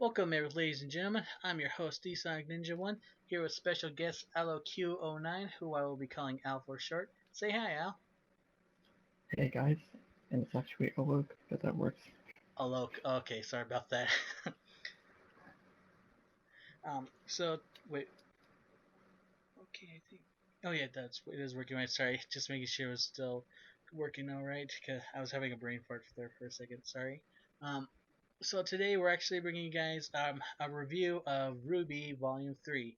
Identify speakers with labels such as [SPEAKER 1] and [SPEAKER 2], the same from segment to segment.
[SPEAKER 1] Welcome, ladies and gentlemen. I'm your host, D-Sonic Ninja One, here with special guest Alloq09, who I will be calling Al for short. Say hi, Al.
[SPEAKER 2] Hey guys, and it's actually Alloq, but that works.
[SPEAKER 1] Alloq. Okay, sorry about that. So wait. Okay, I think. Oh yeah, it is working right. Sorry, just making sure it was still working all right because I was having a brain fart there for a second. Sorry. Um, so today we're actually bringing you guys a review of RWBY Volume 3.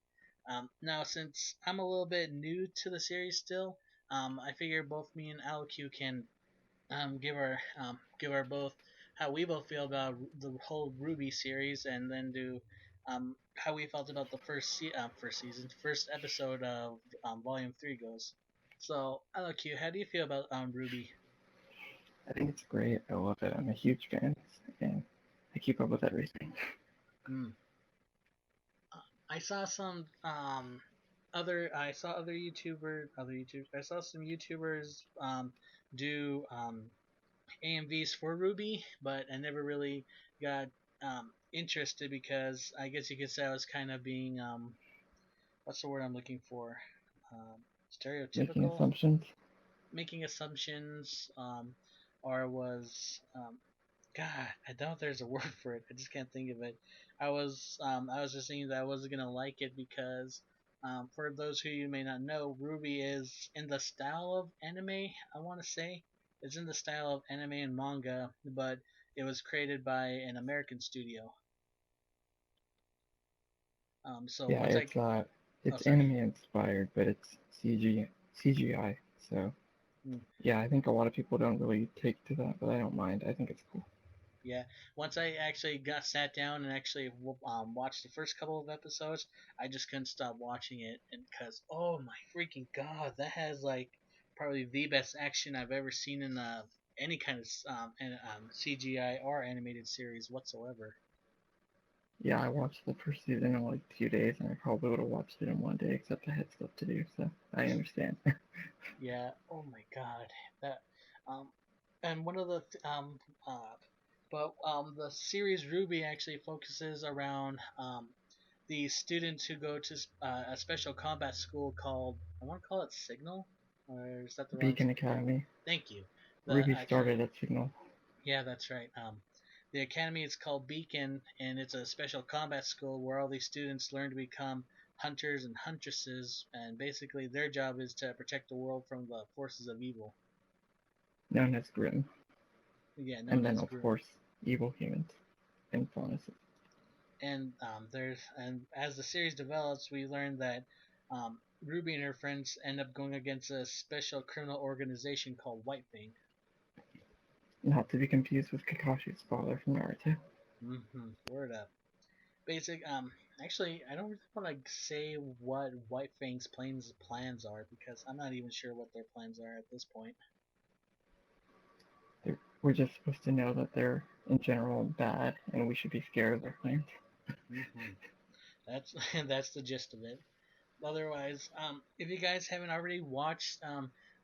[SPEAKER 1] Now, since I'm a little bit new to the series still, I figure both me and Alaq can give our both how we both feel about the whole RWBY series, and then do how we felt about the first episode of Volume 3 goes. So, Alaq, how do you feel about RWBY?
[SPEAKER 2] I think it's great. I love it. I'm a huge fan, and I keep up with everything.
[SPEAKER 1] Hmm. I saw some other I saw other YouTubers I saw some YouTubers do AMVs for RWBY, but I never really got interested because I guess you could say I was kind of being what's the word I'm looking for? Um,
[SPEAKER 2] Making
[SPEAKER 1] Stereotypical,
[SPEAKER 2] assumptions.
[SPEAKER 1] making assumptions, or was God, I don't know if there's a word for it. I just can't think of it. I was just thinking that I wasn't gonna like it because, for those who you may not know, Ruby is in the style of anime. I want to say it's in the style of anime and manga, but it was created by an American studio. So
[SPEAKER 2] Yeah,
[SPEAKER 1] once I, oh
[SPEAKER 2] it's
[SPEAKER 1] sorry,
[SPEAKER 2] anime inspired, but it's CGI. So
[SPEAKER 1] Hmm.
[SPEAKER 2] yeah, I think a lot of people don't really take to that, but I don't mind. I think it's cool.
[SPEAKER 1] Yeah, once I actually got sat down and actually watched the first couple of episodes, I just couldn't stop watching it, and because oh my freaking god, that has like probably the best action I've ever seen in any kind of CGI or animated series whatsoever.
[SPEAKER 2] Yeah, I watched the first season in like 2 days, and I probably would have watched it in one day, except I had stuff to do, so I understand.
[SPEAKER 1] Yeah, oh my god, that um, and one of the but the series Ruby actually focuses around the students who go to a special combat school called, I want to call it Signal, or is that the wrong?
[SPEAKER 2] Beacon Academy.
[SPEAKER 1] Thank you. The
[SPEAKER 2] RWBY started at Signal.
[SPEAKER 1] Yeah, that's right. The academy is called Beacon, and it's a special combat school where all these students learn to become hunters and huntresses, and basically their job is to protect the world from the forces of evil.
[SPEAKER 2] Known as Grimm,
[SPEAKER 1] Yeah,
[SPEAKER 2] and
[SPEAKER 1] known
[SPEAKER 2] then
[SPEAKER 1] as
[SPEAKER 2] of
[SPEAKER 1] Groom.
[SPEAKER 2] course evil humans and faunaces.
[SPEAKER 1] And as the series develops, we learn that Ruby and her friends end up going against a special criminal organization called White Fang.
[SPEAKER 2] Not to be confused with Kakashi's father from Naruto.
[SPEAKER 1] Word up. Basic. Actually, I don't really want to say what White Fang's plans are because I'm not even sure what their plans are at this point.
[SPEAKER 2] We're just supposed to know that they're in general bad, and we should be scared of their plans.
[SPEAKER 1] hmm That's that's the gist of it. Otherwise, if you guys haven't already watched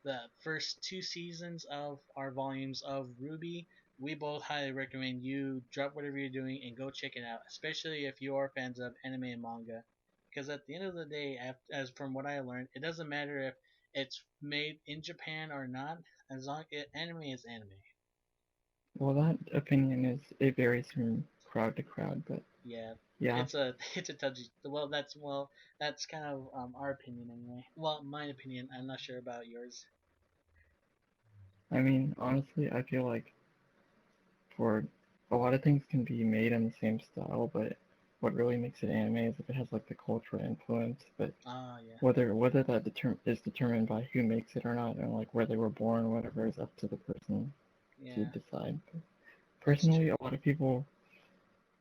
[SPEAKER 1] the first two seasons of our volumes of Ruby, we both highly recommend you drop whatever you're doing and go check it out, especially if you are fans of anime and manga. Because at the end of the day, as from what I learned, it doesn't matter if it's made in Japan or not, as long anime is anime.
[SPEAKER 2] Well, that opinion it varies from crowd to crowd, but
[SPEAKER 1] Yeah,
[SPEAKER 2] yeah,
[SPEAKER 1] it's a touchy. That's kind of our opinion anyway. Well, my opinion. I'm not sure about yours.
[SPEAKER 2] I mean, honestly, I feel like for a lot of things can be made in the same style, but what really makes it anime is if it has like the cultural influence. But
[SPEAKER 1] Ah, yeah.
[SPEAKER 2] whether that is determined by who makes it or not, and like where they were born, whatever is up to the person to
[SPEAKER 1] Yeah,
[SPEAKER 2] decide. But
[SPEAKER 1] that's
[SPEAKER 2] personally,
[SPEAKER 1] true.
[SPEAKER 2] a lot of people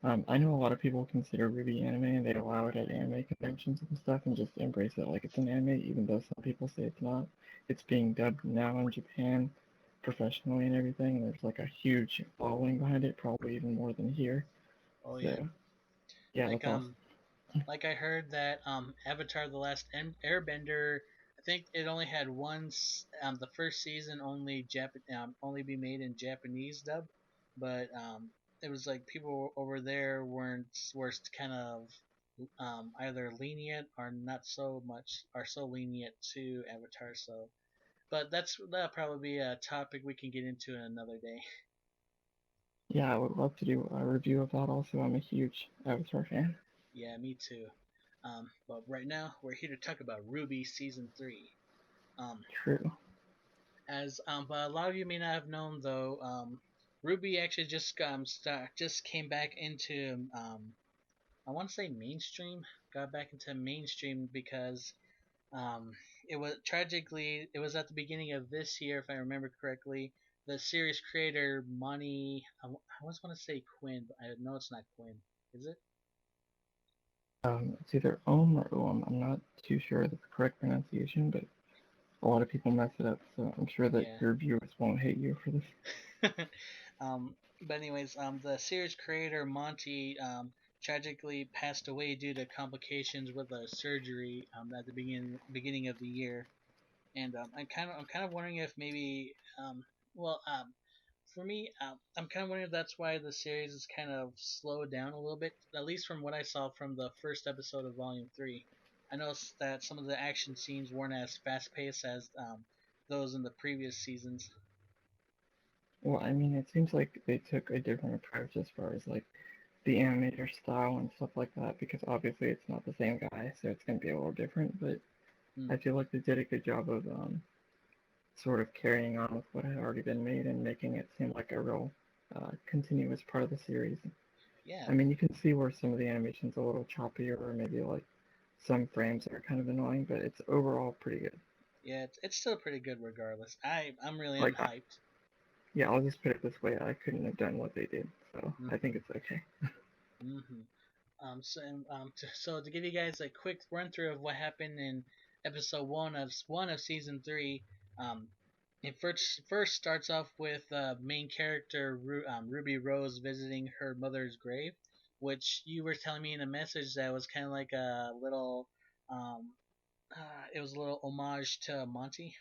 [SPEAKER 2] I know a lot of people consider RWBY anime and they allow it at anime conventions and stuff and just embrace it like it's an anime, even though some people say it's not. It's being dubbed now in Japan professionally and everything. There's like a huge following behind it, probably even more than here.
[SPEAKER 1] Oh yeah.
[SPEAKER 2] So yeah,
[SPEAKER 1] Like
[SPEAKER 2] that's awesome.
[SPEAKER 1] like I heard that Avatar: The Last Airbender. I think it only had the first season only only be made in Japanese dub, but it was like people over there weren't were kind of either lenient or not so much, are so lenient to Avatar. So, but that'll probably be a topic we can get into another day.
[SPEAKER 2] Yeah, I would love to do a review of that also. I'm a huge Avatar fan.
[SPEAKER 1] Yeah, me too. But right now we're here to talk about RWBY season 3. Um,
[SPEAKER 2] True.
[SPEAKER 1] but a lot of you may not have known though. RWBY actually just came back into I want to say mainstream. Got back into mainstream because um, it was tragically it was at the beginning of this year, if I remember correctly. The series creator Monty, I always want to say Quinn, but I know it's not Quinn, is it?
[SPEAKER 2] It's either or I'm not too sure of the correct pronunciation, but a lot of people mess it up, so I'm sure that
[SPEAKER 1] Yeah.
[SPEAKER 2] your viewers won't hate you for this.
[SPEAKER 1] But anyways, the series creator Monty tragically passed away due to complications with a surgery at the beginning of the year, and I'm kind of wondering if maybe well for me I'm kind of wondering if that's why the series is kind of slowed down a little bit, at least from what I saw from the first episode of Volume 3. I noticed that some of the action scenes weren't as fast paced as those in the previous seasons.
[SPEAKER 2] Well, I mean, it seems like they took a different approach as far as like the animator style and stuff like that, because obviously it's not the same guy, so it's going to be a little different, but
[SPEAKER 1] Hmm.
[SPEAKER 2] I feel like they did a good job of sort of carrying on with what had already been made and making it seem like a real continuous part of the series.
[SPEAKER 1] Yeah.
[SPEAKER 2] I mean, you can see where some of the animation's a little choppy or maybe like some frames are kind of annoying, but it's overall pretty good.
[SPEAKER 1] Yeah, it's still pretty good regardless. I'm really am
[SPEAKER 2] Like,
[SPEAKER 1] hyped.
[SPEAKER 2] yeah, I'll just put it this way: I couldn't have done what they did, so I think
[SPEAKER 1] Mhm.
[SPEAKER 2] it's okay.
[SPEAKER 1] Mhm. So to give you guys a quick run through of what happened in episode one of season 3, um, it first starts off with main character Ruby Rose visiting her mother's grave, which you were telling me in a message that was kind of like a little um, it was a little homage to Monty.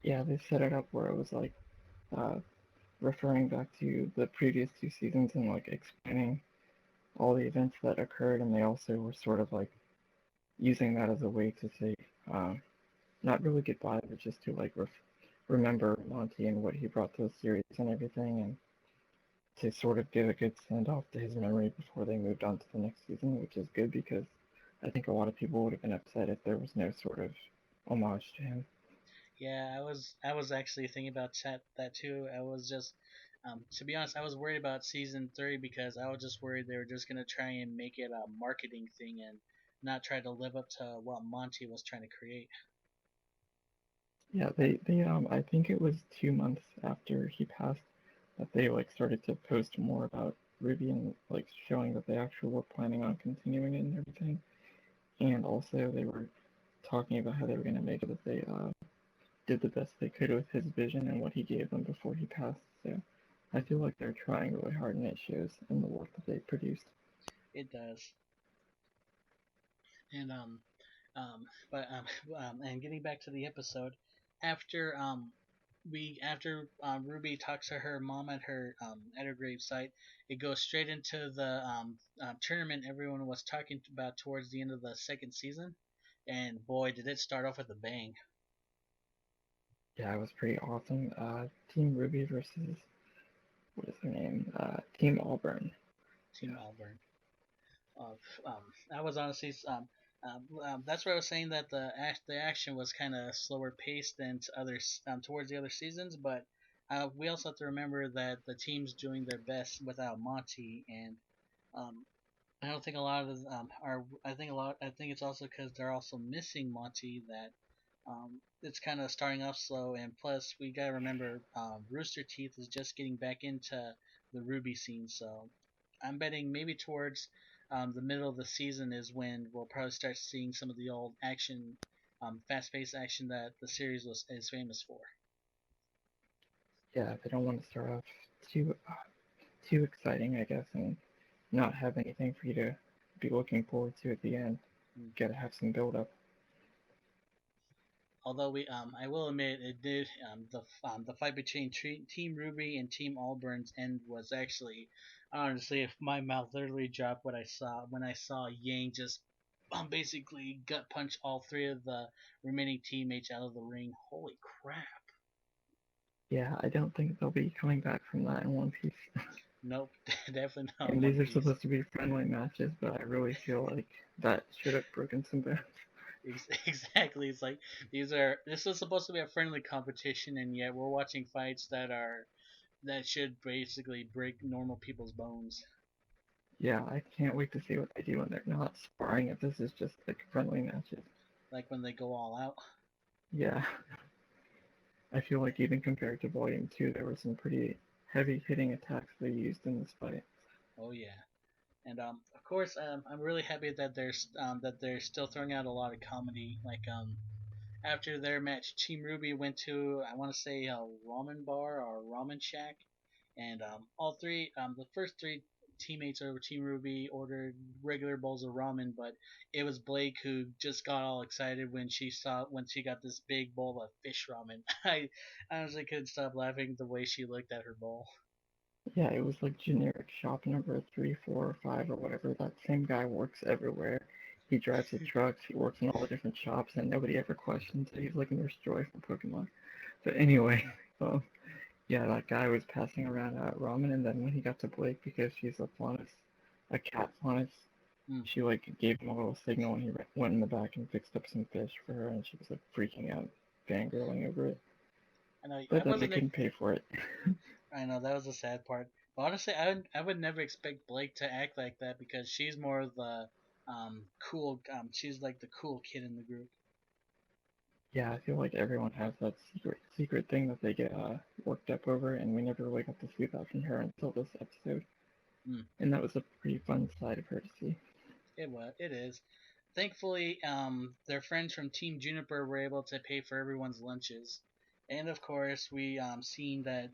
[SPEAKER 2] Yeah, they set it up where it was like uh, referring back to the previous two seasons and like explaining all the events that occurred, and they also were sort of like using that as a way to say, um, not really goodbye, but just to like remember Monty and what he brought to the series and everything, and to sort of give a good send off to his memory before they moved on to the next season, which is good because I think a lot of people would have been upset if there was no sort of homage to him.
[SPEAKER 1] Yeah, I was actually thinking about that too. I was just to be honest, I was worried about season 3 because I was just worried they were just gonna try and make it a marketing thing and not try to live up to what Monty was trying to create.
[SPEAKER 2] Yeah, they I think it was 2 months after he passed that they like started to post more about Ruby and like showing that they actually were planning on continuing it and everything. And also they were talking about how they were going to make sure that they did the best they could with his vision and what he gave them before he passed. So I feel
[SPEAKER 1] Hmm.
[SPEAKER 2] like they're trying really hard, and it shows in the work that they produced.
[SPEAKER 1] It does. And but and getting back to the episode, after Ruby talks to her mom at her grave site, it goes straight into the tournament everyone was talking about towards the end of the second season, and boy did it start off with a bang.
[SPEAKER 2] Yeah, it was pretty awesome. Team Ruby versus what is her name? Team Auburn.
[SPEAKER 1] Team
[SPEAKER 2] Yeah,
[SPEAKER 1] Auburn. Uh, I was honestly that's where I was saying that the action was kind of slower paced than to others towards the other seasons, but we also have to remember that the team's doing their best without Monty, and um, I don't think a lot of them are. I think it's also because they're also missing Monty that it's kind of starting off slow, and plus we gotta remember Rooster Teeth is just getting back into the Ruby scene, so I'm betting maybe towards the middle of the season is when we'll probably start seeing some of the old action, fast-paced action that the series was is famous for.
[SPEAKER 2] yeah. They don't want to start off too too exciting, I guess, and not have anything for you to be looking forward to at the end.
[SPEAKER 1] Mm.
[SPEAKER 2] Got to have some build up.
[SPEAKER 1] Although I will admit it did the fight between Team RWBY and Team Allburn's end was actually honestly, if my mouth literally dropped what I saw when I saw Yang just basically gut punch all three of the remaining teammates out of the ring. Holy crap!
[SPEAKER 2] Yeah, I don't think they'll be coming back from that in One Piece.
[SPEAKER 1] Nope, definitely not
[SPEAKER 2] And
[SPEAKER 1] One
[SPEAKER 2] these are
[SPEAKER 1] Piece.
[SPEAKER 2] supposed to be friendly matches, but I really feel like that should have broken some bones.
[SPEAKER 1] Exactly. It's like this is supposed to be a friendly competition, and yet we're watching fights that should basically break normal people's bones.
[SPEAKER 2] Yeah, I can't wait to see what they do when they're not sparring, if this is just like friendly matches.
[SPEAKER 1] Like when they go all out.
[SPEAKER 2] Yeah, I feel like even compared to Volume 2, there were some pretty heavy hitting attacks they used in this fight.
[SPEAKER 1] Oh yeah. And of course, I'm really happy that they're still throwing out a lot of comedy. Like after their match, Team Ruby went to I want to say a ramen bar or ramen shack, and all three the first three teammates over Team Ruby ordered regular bowls of ramen, but it was Blake who just got all excited when she got this big bowl of fish ramen. I honestly couldn't stop laughing the way she looked at her bowl.
[SPEAKER 2] Yeah, it was like generic shop number 3, 4, or 5, or whatever. That same guy works everywhere. He drives the trucks, he works in all the different shops, and nobody ever questions it. He's like Nurse Joy from Pokemon. But anyway, well, yeah, that guy was passing around ramen, and then when he got to Blake, because she's a cat faunus,
[SPEAKER 1] Mm.
[SPEAKER 2] she like gave him a little signal, and he went in the back and fixed up some fish for her, and she was like freaking out, fangirling over it.
[SPEAKER 1] I know I
[SPEAKER 2] But then they
[SPEAKER 1] wasn't.
[SPEAKER 2] couldn't pay for it.
[SPEAKER 1] I know that was the sad part. But honestly, I would never expect Blake to act like that because she's more of the cool. She's like the cool kid in the group.
[SPEAKER 2] Yeah, I feel like everyone has that secret thing that they get worked up over, and we never really got to see that from her until this episode.
[SPEAKER 1] Mm.
[SPEAKER 2] And that was a pretty fun side of her to see.
[SPEAKER 1] It is. Thankfully, their friends from Team Juniper were able to pay for everyone's lunches. And of course, we seen that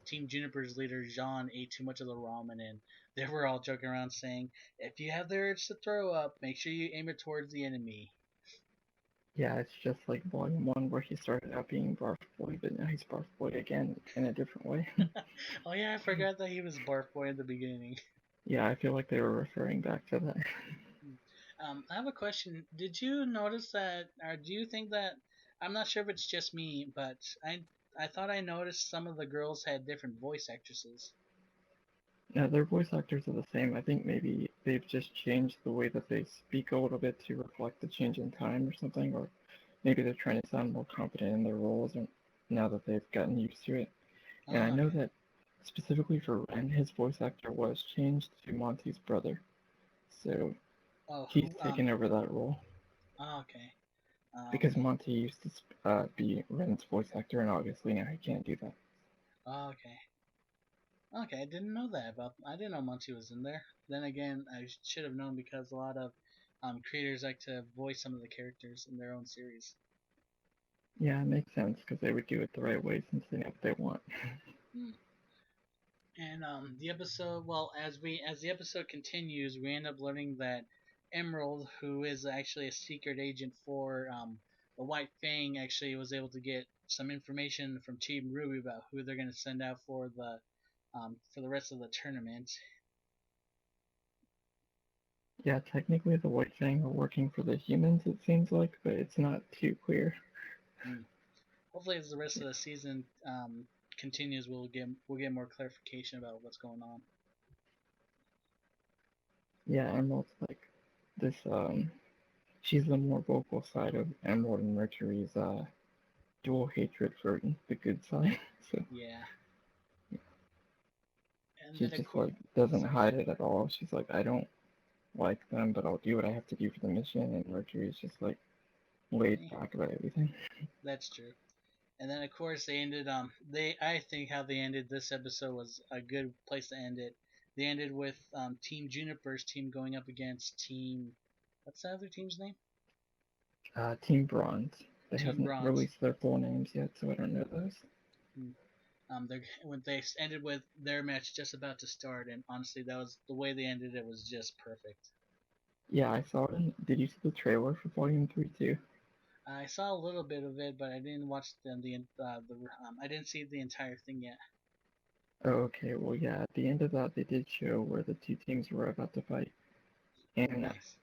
[SPEAKER 1] Team Juniper's leader Jean ate too much of the ramen, and they were all joking around saying, "If you have the urge to throw up, make sure you aim it towards the enemy."
[SPEAKER 2] Yeah, it's just like Volume 1 where he started out being Barf Boy, but now he's Barf Boy again in a different way.
[SPEAKER 1] Oh yeah, I forgot that he was Barf Boy in the beginning.
[SPEAKER 2] Yeah, I feel like they were referring back to that.
[SPEAKER 1] I have a question. Did you notice that, or do you think that? I'm not sure if it's just me, but I thought I noticed some of the girls had different voice actresses.
[SPEAKER 2] Now, their voice actors are the same. I think maybe they've just changed the way that they speak a little bit to reflect the change in time or something, or maybe they're trying to sound more confident in their roles now that they've gotten used to it. And I
[SPEAKER 1] Oh,
[SPEAKER 2] know
[SPEAKER 1] okay.
[SPEAKER 2] that specifically for Ren, his voice actor was changed to Monty's brother, so
[SPEAKER 1] Oh,
[SPEAKER 2] he's
[SPEAKER 1] who?
[SPEAKER 2] taken over that role
[SPEAKER 1] Oh, okay.
[SPEAKER 2] because Monty used to be Ren's voice actor, and obviously now he can't do that.
[SPEAKER 1] Oh, okay. Okay, I didn't know that about. I didn't know Monty was in there. Then again, I should have known because a lot of creators like to voice some of the characters in their own series.
[SPEAKER 2] Yeah, it makes sense because they would do it the right way since they know what they want.
[SPEAKER 1] Hmm. And the episode, well, as the episode continues, we end up learning that Emerald, who is actually a secret agent for the White Fang, actually was able to get some information from Team Ruby about who they're going to send out for the rest of the tournament.
[SPEAKER 2] Yeah, technically the White Fang are working for the humans, it seems like, but it's not too clear.
[SPEAKER 1] Hmm. Hopefully, as the rest of the season continues, we'll get more clarification about what's going on.
[SPEAKER 2] Yeah, Emerald's like this. She's the more vocal side of Emerald and Mercury's dual hatred for the good side. So
[SPEAKER 1] Yeah, and
[SPEAKER 2] she
[SPEAKER 1] then of
[SPEAKER 2] just
[SPEAKER 1] course,
[SPEAKER 2] like doesn't
[SPEAKER 1] sorry.
[SPEAKER 2] hide it at all. She's like, I don't like them, but I'll do what I have to do for the mission. And Mercury's just like laid
[SPEAKER 1] Eh,
[SPEAKER 2] back about everything.
[SPEAKER 1] that's true. And then of course they ended they I think how they ended this episode was a good place to end it. They ended with Team Juniper's team going up against Team what's the other team's name?
[SPEAKER 2] Team Bronze. They
[SPEAKER 1] Team
[SPEAKER 2] haven't
[SPEAKER 1] Bronze.
[SPEAKER 2] released their full names yet, so I don't know those.
[SPEAKER 1] Hmm. They when they ended with their match just about to start, and honestly, that was the way they ended. It was just perfect.
[SPEAKER 2] Yeah, I saw it. Did you see the trailer for Volume 3 too?
[SPEAKER 1] I saw a little bit of it, but I didn't watch the I didn't see the entire thing yet.
[SPEAKER 2] Oh, okay. Well, yeah. At the end of that, they did show where the two teams were about to fight,
[SPEAKER 1] Oh,
[SPEAKER 2] and
[SPEAKER 1] nice.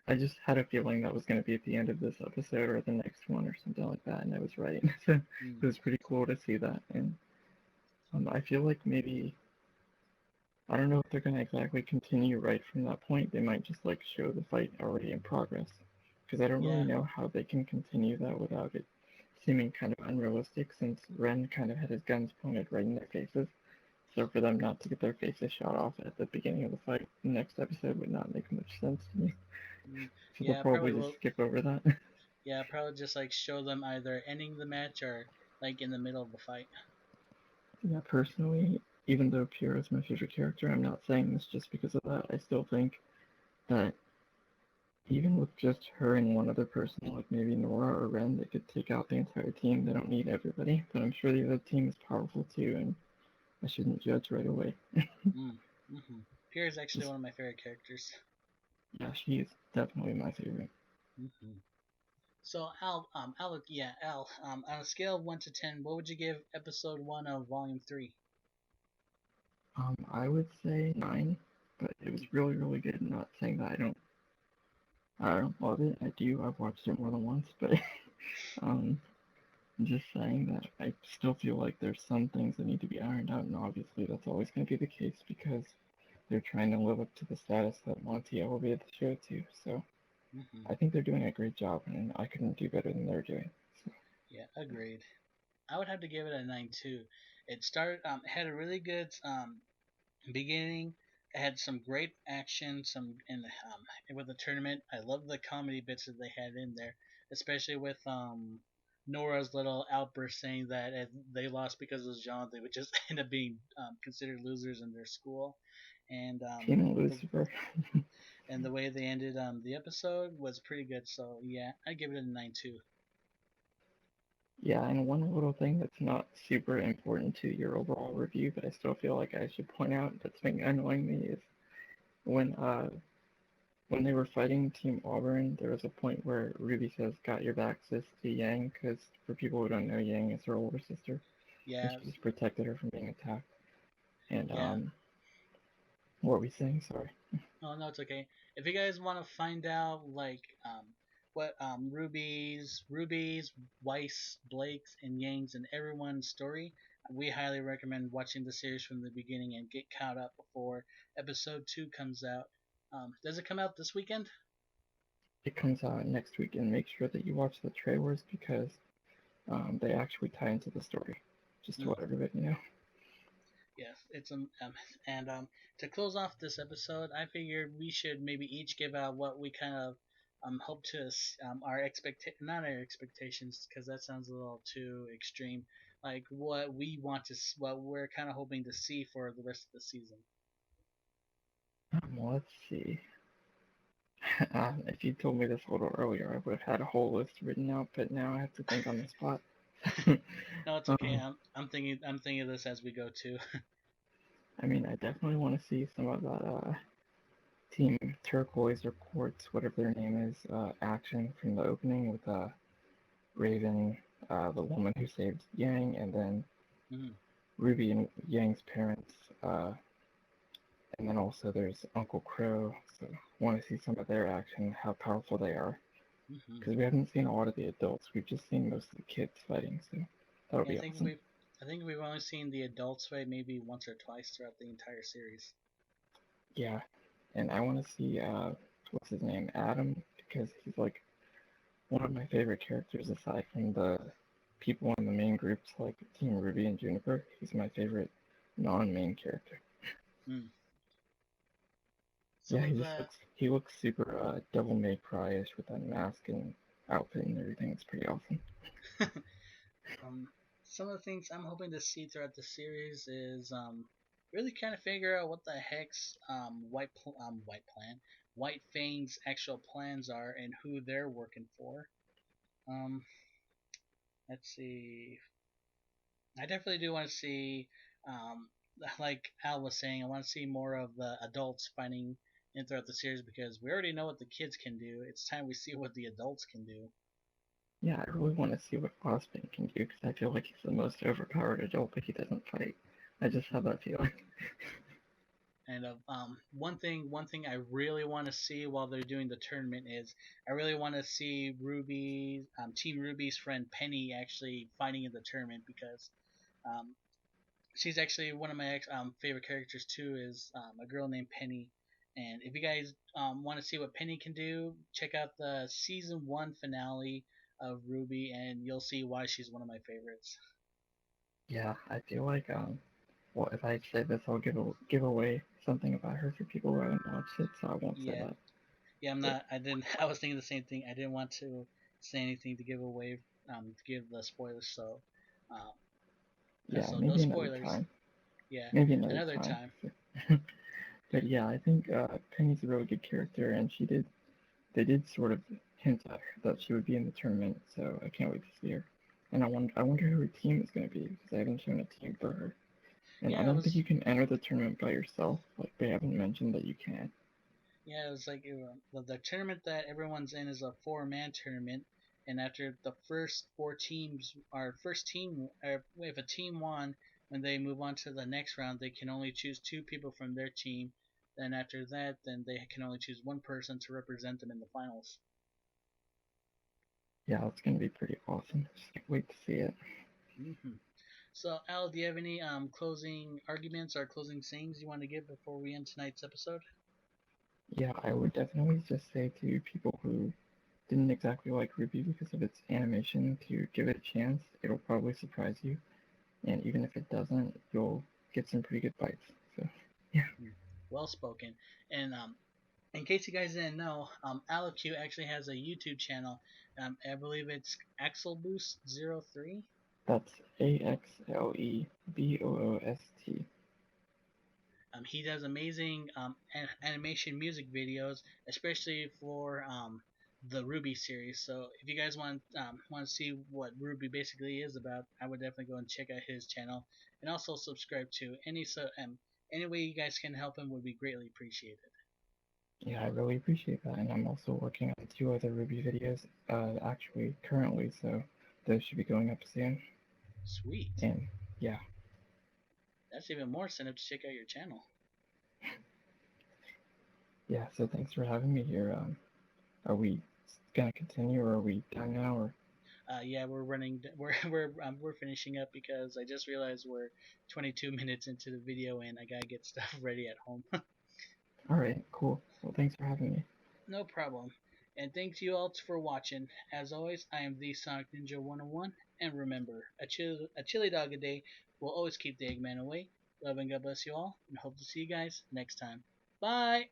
[SPEAKER 2] I just had a feeling that was going to be at the end of this episode or the next one or something like that, and I was right. So
[SPEAKER 1] Mm,
[SPEAKER 2] it was pretty cool to see that, and I feel like maybe I don't know if they're going to exactly continue right from that point. They might just like show the fight already in progress, because I don't really
[SPEAKER 1] yeah.
[SPEAKER 2] know how they can continue that without it seeming kind of unrealistic, since Ren kind of had his guns pointed right in their faces. So for them not to get their faces shot off at the beginning of the fight, the next episode would not make much sense to me.
[SPEAKER 1] Mm,
[SPEAKER 2] So they'll
[SPEAKER 1] yeah,
[SPEAKER 2] probably
[SPEAKER 1] probably
[SPEAKER 2] just
[SPEAKER 1] will.
[SPEAKER 2] skip over that.
[SPEAKER 1] Yeah, probably just like show them either ending the match or like in the middle of the fight.
[SPEAKER 2] Yeah, personally, even though Pyrrha is my favorite character, I'm not saying this just because of that. I still think that even with just her and one other person, like maybe Nora or Ren, they could take out the entire team. They don't need everybody, but I'm sure the other team is powerful too, and I shouldn't judge right away.
[SPEAKER 1] Mm, hmm Pierre is actually
[SPEAKER 2] Just,
[SPEAKER 1] one of my favorite characters.
[SPEAKER 2] yeah, she is definitely my favorite.
[SPEAKER 1] Hmm So Al, on a scale of 1 to 10, what would you give episode 1 of volume 3?
[SPEAKER 2] I would say 9, but it was really, really good. Not saying that I don't love it. I do. I've watched it more than once, but um, I'm just saying that I still feel like there's some things that need to be ironed out, and obviously that's always going to be the case because they're trying to live up to the status that Monty elevated the show to. So
[SPEAKER 1] Hmm
[SPEAKER 2] I think they're doing a great job, and I couldn't do better than they're doing. So
[SPEAKER 1] Yeah, agreed. I would have to give it a 9 too. It had a really good beginning. It had some great action, some in with the tournament. I love the comedy bits that they had in there, especially with Nora's little outburst saying that if they lost because of Jean, they would just end up being considered losers in their school, and
[SPEAKER 2] Team
[SPEAKER 1] the
[SPEAKER 2] Lucifer.
[SPEAKER 1] and the way they ended the episode was pretty good. So yeah, I give it a 9 too.
[SPEAKER 2] Yeah, and one little thing that's not super important to your overall review, but I still feel like I should point out that's been annoying me is when uh when they were fighting Team Auburn, there was a point where Ruby says, "Got your back, sis," to Yang, because for people who don't know, Yang is her older sister, and
[SPEAKER 1] Yeah,
[SPEAKER 2] she just protected her from being attacked. And
[SPEAKER 1] yeah.
[SPEAKER 2] what were we saying? Sorry.
[SPEAKER 1] Oh no, it's okay. If you guys want to find out like what Ruby's, Weiss, Blake's, and Yang's and everyone's story, we highly recommend watching the series from the beginning and get caught up before episode 2 comes out. Does it come out this weekend?
[SPEAKER 2] It comes out next week, and make sure that you watch the trailers because they actually tie into the story. Just to
[SPEAKER 1] Mm,
[SPEAKER 2] let everybody know.
[SPEAKER 1] yes, it's and to close off this episode, I figured we should maybe each give out what we kind of hope to our not our expectations because that sounds a little too extreme. Like what we're kind of hoping to see for the rest of the season.
[SPEAKER 2] Let's see. If you told me this a little earlier, I would have had a whole list written out, but now I have to think on the spot.
[SPEAKER 1] No, it's okay.
[SPEAKER 2] um,
[SPEAKER 1] I'm thinking of this as we go too.
[SPEAKER 2] I mean, I definitely want to see some of that Team Turquoise or Quartz, whatever their name is, action from the opening with Raven, the woman who saved Yang, and then
[SPEAKER 1] mm
[SPEAKER 2] Ruby and Yang's parents, uh, and then also there's Uncle Crow. So I want to see some of their action, how powerful they are,
[SPEAKER 1] hmm
[SPEAKER 2] because we haven't seen a lot of the adults. We've just seen most of the kids fighting, so that'll
[SPEAKER 1] Yeah,
[SPEAKER 2] be awesome.
[SPEAKER 1] I think we've only seen the adults fight maybe once or twice throughout the entire series.
[SPEAKER 2] Yeah, and I want to see what's his name, Adam, because he's like one of my favorite characters aside from the people in the main groups like Team Ruby and Juniper. He's my favorite non-main character.
[SPEAKER 1] Mm. Some
[SPEAKER 2] Yeah,
[SPEAKER 1] of the
[SPEAKER 2] he looks super Devil May Cry-ish with that mask and outfit and everything. It's pretty awesome.
[SPEAKER 1] Um, some of the things I'm hoping to see throughout the series is really kind of figure out what the heck's White Fang's actual plans are and who they're working for. Um, let's see. I definitely do want to see, um, like Al was saying, I want to see more of the adults fighting in throughout the series because we already know what the kids can do. It's time we see what the adults can do.
[SPEAKER 2] Yeah, I really want to see what Osmond can do because I feel like he's the most overpowered adult, but he doesn't fight. I just have that feeling.
[SPEAKER 1] And one thing I really want to see while they're doing the tournament is I really want to see Team Ruby's friend Penny actually fighting in the tournament because um, she's actually one of my favorite characters too. Is a girl named Penny. And if you guys want to see what Penny can do, check out the season 1 finale of Ruby, and you'll see why she's one of my favorites.
[SPEAKER 2] Yeah, I feel like well, if I say this, I'll give away something about her for people who haven't watched it, so I won't say
[SPEAKER 1] Yeah,
[SPEAKER 2] that.
[SPEAKER 1] yeah. I'm
[SPEAKER 2] But
[SPEAKER 1] not. I didn't. I was thinking the same thing. I didn't want to say anything to give away, to give the spoilers. Um,
[SPEAKER 2] yeah,
[SPEAKER 1] so no
[SPEAKER 2] maybe another
[SPEAKER 1] spoilers.
[SPEAKER 2] time.
[SPEAKER 1] Yeah,
[SPEAKER 2] Maybe another
[SPEAKER 1] another
[SPEAKER 2] time.
[SPEAKER 1] time.
[SPEAKER 2] But yeah, I think Penny's a really good character, and they did sort of hint at her that she would be in the tournament, so I can't wait to see her. And I wonder who her team is going to be because they haven't shown a team for her. And I
[SPEAKER 1] Yeah, it
[SPEAKER 2] don't think
[SPEAKER 1] was.
[SPEAKER 2] you can enter the tournament by yourself. Like they haven't mentioned that you can.
[SPEAKER 1] Yeah, it was like the tournament that everyone's in is a 4-man tournament, and after the first 4 teams, or first team, or if a team won, when they move on to the next round, they can only choose 2 people from their team. Then after that, then they can only choose one person to represent them in the finals.
[SPEAKER 2] Yeah, it's going to be pretty awesome. Just can't wait to see it.
[SPEAKER 1] hmm So, Al, do you have any closing arguments or closing sayings you want to give before we end tonight's episode?
[SPEAKER 2] Yeah, I would definitely just say to people who didn't exactly like RWBY because of its animation to give it a chance. It'll probably surprise you, and even if it doesn't, you'll get some pretty good bites. So, yeah,
[SPEAKER 1] Mm, well spoken. And in case you guys didn't know, Alloq actually has a YouTube channel. I believe it's AXLEBOOST 03.
[SPEAKER 2] that's AXLEBOOST.
[SPEAKER 1] He does amazing animation music videos, especially for the RWBY series. So if you guys want to see what RWBY basically is about, I would definitely go and check out his channel and also subscribe to any way you guys can help him would be greatly appreciated.
[SPEAKER 2] Yeah, I really appreciate that, and I'm also working on 2 other RWBY videos, actually currently, so those should be going up soon.
[SPEAKER 1] Sweet.
[SPEAKER 2] And yeah,
[SPEAKER 1] That's even more incentive to check out your channel.
[SPEAKER 2] yeah. So thanks for having me here. Are we gonna continue, or are we done now, or?
[SPEAKER 1] Yeah, we're running. We're finishing up because I just realized we're 22 minutes into the video and I gotta get stuff ready at home.
[SPEAKER 2] All right, cool. Well, thanks for having me.
[SPEAKER 1] No problem. And thanks you all for watching. As always, I am the Sonic Ninja 101, and remember, a chili dog a day will always keep the Eggman away. Love and God bless you all, and hope to see you guys next time. Bye.